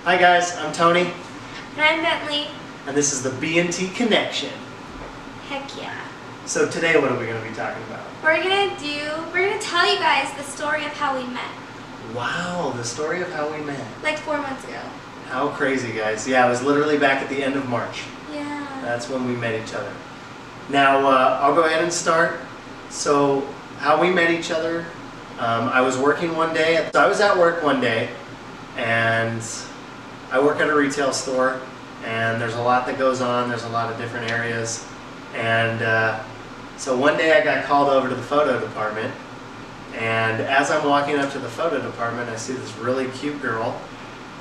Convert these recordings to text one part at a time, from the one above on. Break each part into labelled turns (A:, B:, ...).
A: Hi guys, I'm Tony,
B: And I'm Bentley.
A: and this is the B&T Connection.
B: Heck yeah.
A: So today, what are we going to be talking about?
B: We're gonna tell you guys the story of how we met.
A: Wow, the story of how we met.
B: Like 4 months ago.
A: How crazy, guys. Yeah, it was literally back at the end of March.
B: Yeah.
A: That's when we met each other. Now, I'll go ahead and start. So, how we met each other, I was working one day. So I was at work one day, and I work at a retail store, and there's a lot that goes on. There's a lot of different areas. And so one day I got called over to the photo department, and as I'm walking up to the photo department, I see this really cute girl,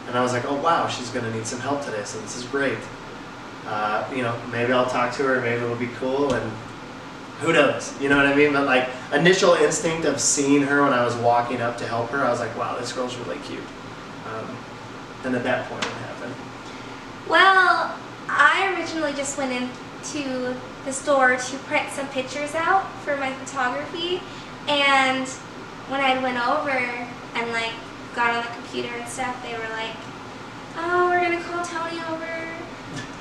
A: and I was like, oh wow, she's going to need some help today, so this is great. Maybe I'll talk to her, maybe it'll be cool, and who knows, you know what I mean? But like, initial instinct of seeing her when I was walking up to help her, I was like, wow, this girl's really cute. And at that point, what happened?
B: Well, I originally just went into the store to print some pictures out for my photography, and when I went over and like got on the computer and stuff, they were like, oh, we're gonna call Tony over.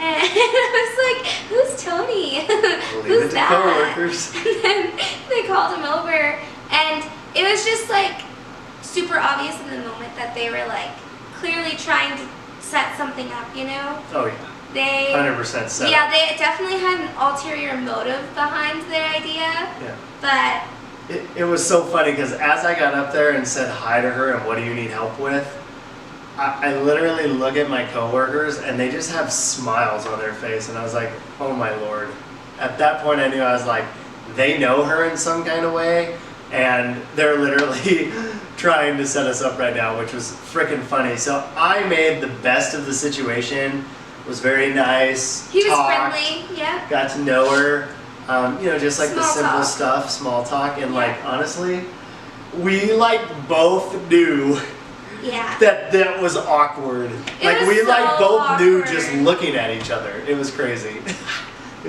B: And I was like, who's Tony? Who's that?
A: Co-workers.
B: And then they called him over, and it was just like super obvious in the moment that they were like clearly trying to set something up, you know?
A: Oh yeah.
B: They
A: 100% set
B: Yeah,
A: up.
B: they definitely had an ulterior motive behind their idea.
A: Yeah.
B: But
A: It was so funny because as I got up there and said hi to her and what do you need help with, I literally look at my coworkers and they just have smiles on their face, and I was like, oh my lord. At that point I knew, I was like, they know her in some kind of way, and they're literally trying to set us up right now, which was freaking funny. So I made the best of the situation, was very nice,
B: he was
A: talked,
B: friendly, yeah.
A: got to know her, just like the
B: Small
A: simple
B: talk.
A: stuff, small talk, and
B: Yeah.
A: like honestly, we like both knew
B: Yeah.
A: that was awkward. Like
B: was
A: we like
B: so
A: both knew
B: awkward.
A: just looking at each other. It was crazy. It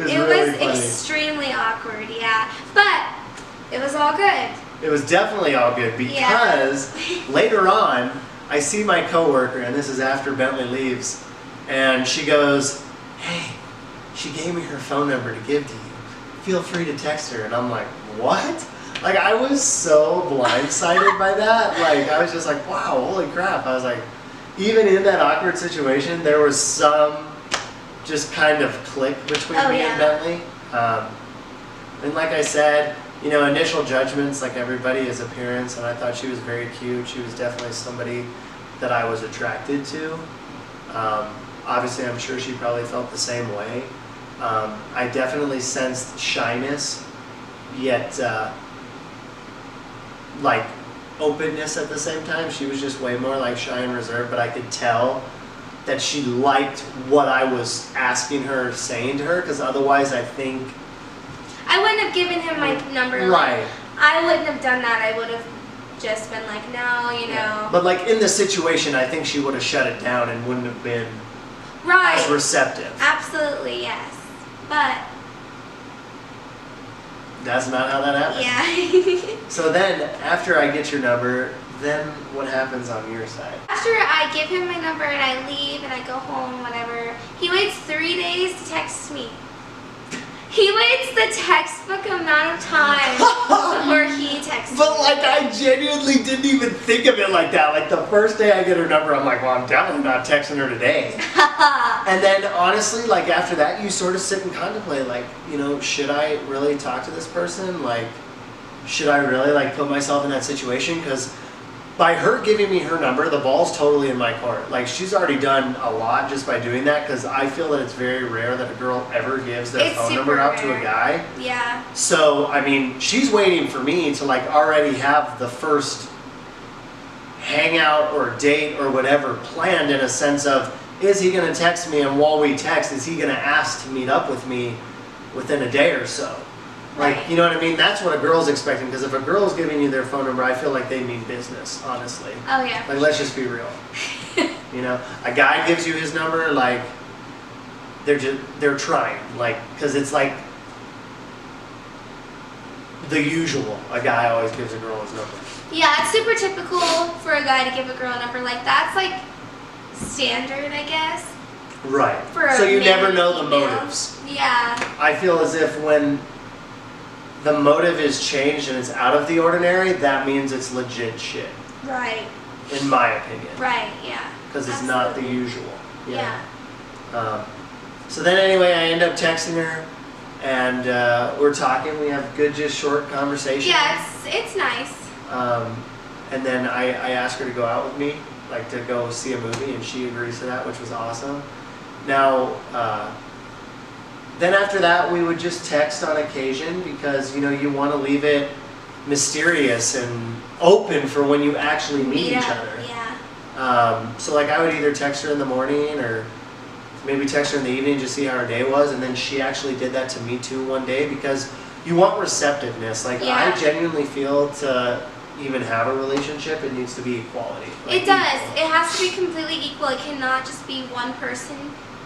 A: was
B: It
A: really
B: was
A: funny.
B: extremely awkward, yeah. But it was all good.
A: It was definitely all good because later on, I see my coworker, and this is after Bentley leaves, and she goes, hey, she gave me her phone number to give to you. Feel free to text her. And I'm like, what? Like, I was so blindsided by that. Like, I was just like, wow, holy crap. I was like, even in that awkward situation, there was some just kind of click between
B: Oh,
A: me
B: yeah.
A: and Bentley. And like I said, initial judgments, like everybody, is appearance, and I thought she was very cute. She was definitely somebody that I was attracted to. Obviously, I'm sure she probably felt the same way. I definitely sensed shyness, yet like openness at the same time. She was just way more like shy and reserved, but I could tell that she liked what I was asking her, saying to her, because otherwise I think...
B: I wouldn't have given him my number.
A: Right.
B: I wouldn't have done that. I would have just been like, no, you know.
A: But like in this situation, I think she would have shut it down and wouldn't have been
B: Right.
A: as receptive.
B: Absolutely, yes. But,
A: That's not how that happened.
B: yeah.
A: So then, after I get your number, then what happens on your side?
B: After I give him my number and I leave and I go home, whatever, he waits 3 days to text me. He waits the textbook amount of time before he texts
A: But
B: me.
A: like, I genuinely didn't even think of it like that. Like the first day I get her number, I'm like, well, I'm definitely not texting her today. And then honestly, like after that, you sort of sit and contemplate, like, should I really talk to this person? Like, should I really like put myself in that situation? Because by her giving me her number, the ball's totally in my court. Like, she's already done a lot just by doing that, because I feel that it's very rare that a girl ever gives their
B: It's
A: phone
B: super
A: number out to a
B: rare.
A: guy.
B: Yeah.
A: So, I mean, she's waiting for me to like already have the first hangout or date or whatever planned, in a sense of, is he going to text me, and while we text, is he going to ask to meet up with me within a day or so? Like,
B: Right.
A: you know what I mean? That's what a girl's expecting, because if a girl's giving you their phone number, I feel like they mean business, honestly.
B: Oh, yeah.
A: Like, let's just be real. A guy gives you his number, like, they're trying, like, because it's like the usual. A guy always gives a girl his number.
B: Yeah, it's super typical for a guy to give a girl a number. Like, that's like standard, I guess.
A: Right.
B: For a
A: So you
B: man
A: never
B: and
A: know the
B: female.
A: motives.
B: Yeah.
A: I feel as if when the motive is changed and it's out of the ordinary, that means it's legit shit,
B: Right.
A: in my opinion.
B: Right. Yeah.
A: Because it's not the
B: Absolutely.
A: usual. you know?
B: Yeah.
A: So then anyway, I end up texting her, and we're talking. We have good, just short conversation.
B: Yeah. It's nice.
A: And then I asked her to go out with me, like to go see a movie, and she agrees to that, which was awesome. Now, then after that, we would just text on occasion because, you know, you want to leave it mysterious and open for when you actually meet each
B: up.
A: other.
B: Yeah.
A: So like I would either text her in the morning or maybe text her in the evening to see how her day was, and then she actually did that to me too one day because you want receptiveness. Like
B: Yeah.
A: I genuinely feel to even have a relationship, it needs to be equality. Like
B: It does.
A: equal.
B: It has to be completely equal. It cannot just be one person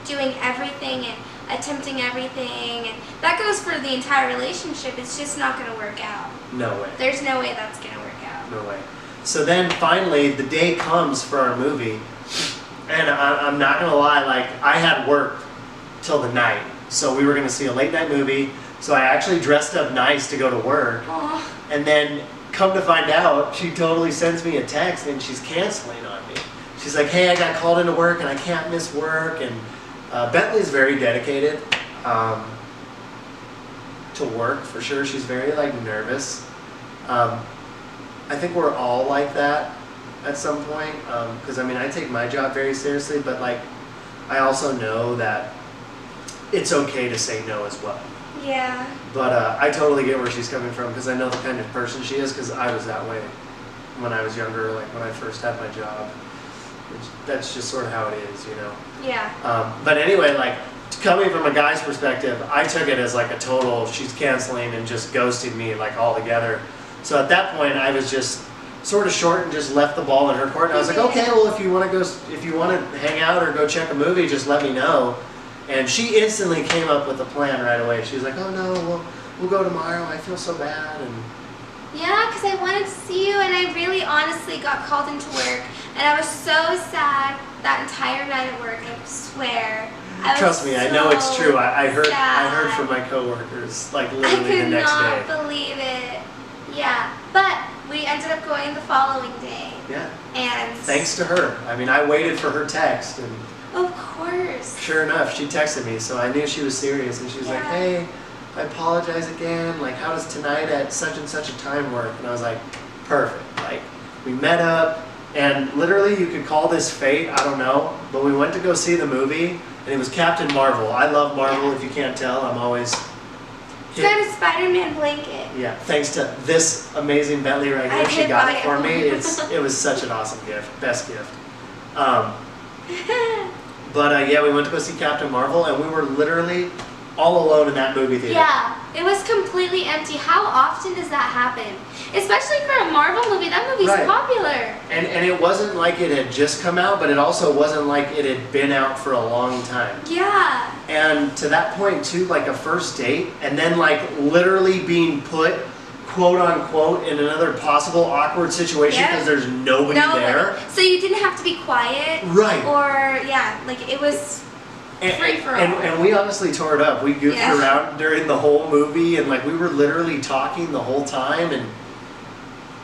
B: doing everything and attempting everything. And that goes for the entire relationship. It's just not going to work out.
A: No way.
B: There's no way that's going to work out.
A: No way. So then finally the day comes for our movie, and I'm not gonna lie, like I had work till the night, so we were gonna see a late night movie. So I actually dressed up nice to go to work,
B: Oh,
A: and then come to find out, she totally sends me a text and she's canceling on me. She's like, "Hey, I got called into work and I can't miss work." And Bentley's very dedicated to work for sure. She's very like nervous. I think we're all like that at some point, because I mean I take my job very seriously, but like I also know that it's okay to say no as well.
B: yeah.
A: But I totally get where she's coming from because I know the kind of person she is, because I was that way when I was younger, like when I first had my job. That's just sort of how it is, you know.
B: Yeah.
A: But anyway, like coming from a guy's perspective, I took it as like a total she's canceling and just ghosting me like altogether. So at that point, I was just sort of short and just left the ball in her court. And I was like, okay, well, if you want to hang out or go check a movie, just let me know. And she instantly came up with a plan right away. She was like, oh no, we'll go tomorrow. I feel so bad. And
B: Yeah, because I wanted to see you, and I really honestly got called into work, and I was so sad that entire night at work. I swear.
A: trust me, I know it's true. I heard
B: sad.
A: from my coworkers like
B: I
A: literally the
B: could
A: next
B: not
A: day.
B: believe it. Yeah, but we ended up going the following day,
A: Yeah,
B: and
A: thanks to her. I mean, I waited for her text, and
B: of course.
A: sure enough, she texted me, so I knew she was serious. And she was like,
B: Yeah.
A: hey, I apologize again. Like, how does tonight at such and such a time work? And I was like, perfect. Like, we met up, and literally, you could call this fate. I don't know, but we went to go see the movie, and it was Captain Marvel. I love Marvel. If you can't tell, I'm always.
B: It's got a Spider-Man blanket.
A: Yeah, thanks to this amazing Bentley right
B: I
A: here, she
B: did
A: got
B: buy
A: it
B: it.
A: for me. It was such an awesome gift, best gift. But yeah, we went to go see Captain Marvel, and we were literally all alone in that movie theater.
B: Yeah, it was completely empty. How often does that happen? Especially for a Marvel movie. That movie's
A: Right.
B: popular.
A: And it wasn't like it had just come out, but it also wasn't like it had been out for a long time.
B: Yeah.
A: And to that point too, like a first date, and then like literally being put, quote unquote, in another possible awkward situation
B: Yeah.
A: because there's nobody there.
B: So you didn't have to be quiet.
A: Right.
B: Or, yeah, like it was free for all.
A: And we honestly tore it up. We goofed
B: Yeah.
A: around during the whole movie, and like we were literally talking the whole time. And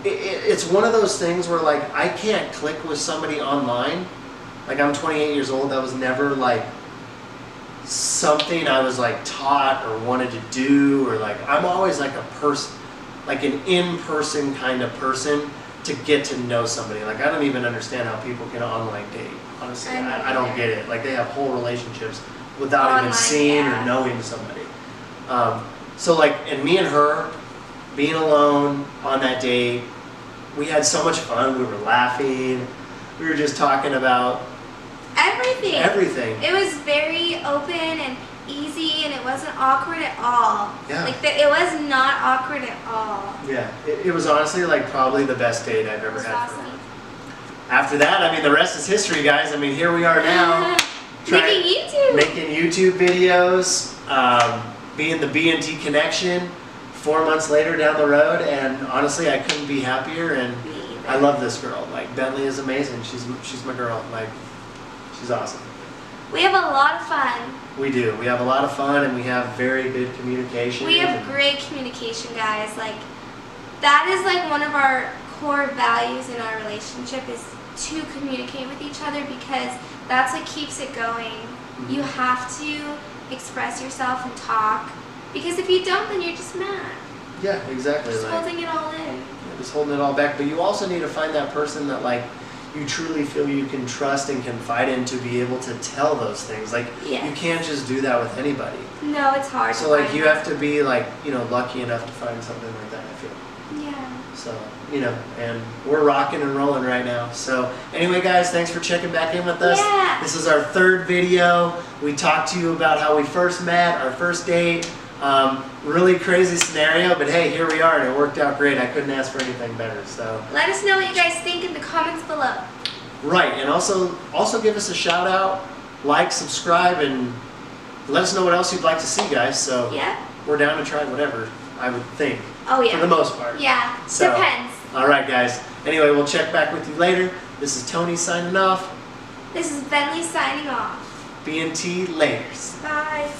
A: it's one of those things where like I can't click with somebody online. Like I'm 28 years old. That was never like something I was like taught or wanted to do, or like I'm always like a person, like an in-person kind of person to get to know somebody. Like I don't even understand how people can online date. Honestly,
B: I don't
A: I don't
B: either.
A: get it. Like they have whole relationships without even
B: Online,
A: seeing
B: yeah.
A: or knowing somebody. So like, and me and her being alone on that date, we had so much fun. We were laughing. We were just talking about
B: Everything.
A: everything.
B: It was very open and easy, and it wasn't awkward at all.
A: Yeah.
B: Like it was not awkward at all.
A: Yeah, it was honestly like probably the best date I've
B: It
A: ever
B: was
A: had.
B: awesome.
A: After that, I mean, the rest is history, guys. I mean, here we are now.
B: Making YouTube.
A: Making YouTube videos, being the B&T connection 4 months later down the road, and honestly, I couldn't be happier, and
B: Me either.
A: I love this girl. Like, Bentley is amazing. She's my girl. Like, She's awesome.
B: We have a lot of fun.
A: We do. We have a lot of fun, and we have very good communication.
B: We have great communication, guys. Like, that is like one of our core values in our relationship is to communicate with each other, because that's what keeps it going.
A: Mm-hmm.
B: You have to express yourself and talk, because if you don't, then you're just mad.
A: Yeah, exactly.
B: Just
A: like,
B: holding it all in.
A: just holding it all back. But you also need to find that person that like you truly feel you can trust and confide in to be able to tell those things. Like
B: Yes.
A: you can't just do that with anybody.
B: No, it's hard.
A: So
B: to
A: like
B: find
A: you
B: that.
A: have to be like, you know, lucky enough to find something like that, I feel.
B: Yeah.
A: So, you know, and we're rocking and rolling right now. So anyway, guys, thanks for checking back in with us.
B: Yeah.
A: This is our third video. We talked to you about how we first met, our first date. Really crazy scenario, but hey, here we are, and it worked out great. I couldn't ask for anything better. So,
B: Let us know what you guys think in the comments below.
A: right, and also give us a shout out, like, subscribe, and let us know what else you'd like to see, guys. So
B: Yeah?
A: we're down to try whatever, I would think,
B: Oh, yeah.
A: for the most part.
B: Yeah.
A: So-
B: Depends.
A: All right, guys. Anyway, we'll check back with you later. This is Tony signing off.
B: This is Bentley signing off.
A: B&T laters.
B: Bye.